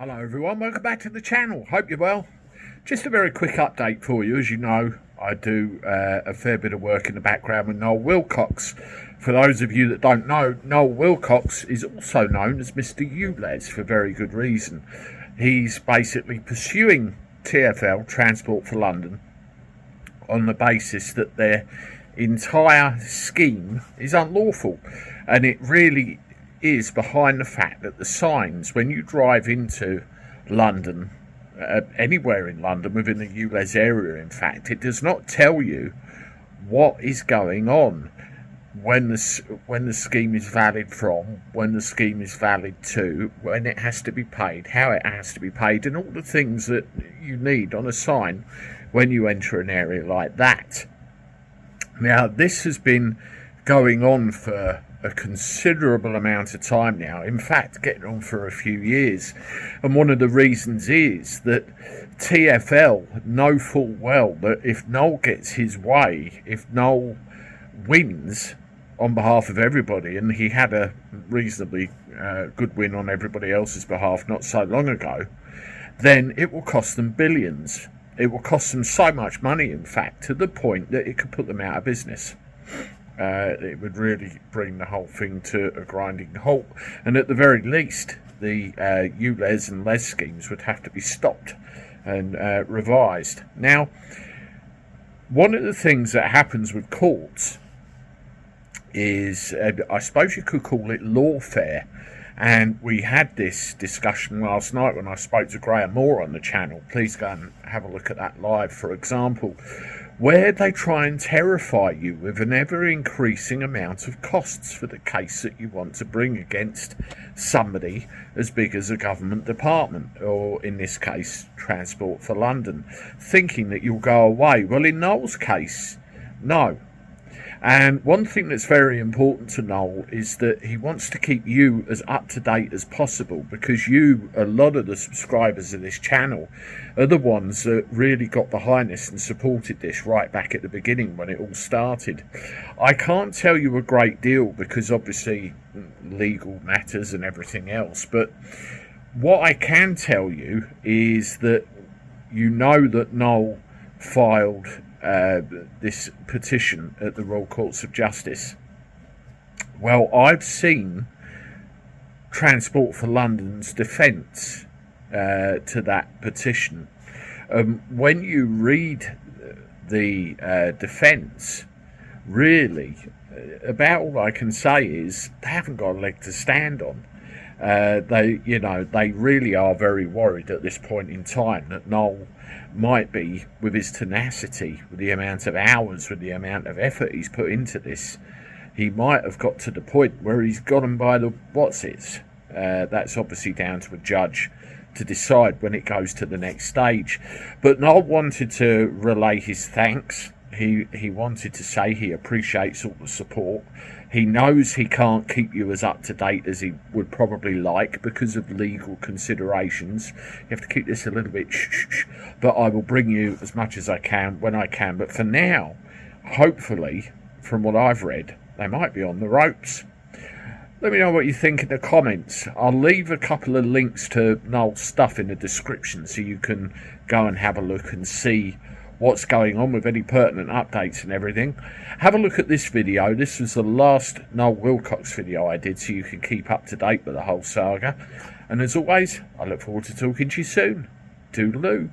Hello everyone, welcome back to the channel. Hope you're well. Just a very quick update for you. As you know, I do a fair bit of work in the background with Noel Willcox. For those of you that don't know, Noel Willcox is also known as Mr. ULEZ for very good reason. He's basically pursuing TfL, Transport for London, on the basis that their entire scheme is unlawful. And it really is behind the fact that the signs, when you drive into London, anywhere in London within the ULEZ area, in fact, it does not tell you what is going on, when the scheme is valid from, when the scheme is valid to, when it has to be paid, how it has to be paid, and all the things that you need on a sign when you enter an area like that. Now, this has been going on for a considerable amount of time now, in fact getting on for a few years, and one of the reasons is that TfL know full well that if Noel gets his way, if Noel wins on behalf of everybody, and he had a reasonably good win on everybody else's behalf not so long ago, then it will cost them billions. It will cost them so much money, in fact, to the point that it could put them out of business. It would really bring the whole thing to a grinding halt, and at the very least the ULEZ and LEZ schemes would have to be stopped and revised. Now, one of the things that happens with courts is, I suppose you could call it lawfare, and we had this discussion last night when I spoke to Graham Moore on the channel. Please go and have a look at that live, for example, where they try and terrify you with an ever-increasing amount of costs for the case that you want to bring against somebody as big as a government department, or in this case, Transport for London, thinking that you'll go away. Well, in Noel's case, no. And one thing that's very important to Noel is that he wants to keep you as up-to-date as possible, because you, a lot of the subscribers of this channel, are the ones that really got behind this and supported this right back at the beginning when it all started. I can't tell you a great deal because obviously legal matters and everything else, but what I can tell you is that you know that Noel filed this petition at the Royal Courts of Justice. Well, I've seen Transport for London's defence to that petition. When you read the defence, really, about all I can say is they haven't got a leg to stand on. They really are very worried at this point in time that Noel might be, with his tenacity, with the amount of hours, with the amount of effort he's put into this, he might have got to the point where he's got him by the what's-its. That's obviously down to a judge to decide when it goes to the next stage. But Noel wanted to relay his thanks. He wanted to say he appreciates all the support. He knows he can't keep you as up-to-date as he would probably like because of legal considerations. You have to keep this a little bit shh, but I will bring you as much as I can when I can. But for now, hopefully, from what I've read, they might be on the ropes. Let me know what you think in the comments. I'll leave a couple of links to Noel's stuff in the description so you can go and have a look and see what's going on with any pertinent updates and everything. Have a look at this video. This was the last Noel Willcox video I did, so you can keep up to date with the whole saga. And as always, I look forward to talking to you soon. Toodaloo.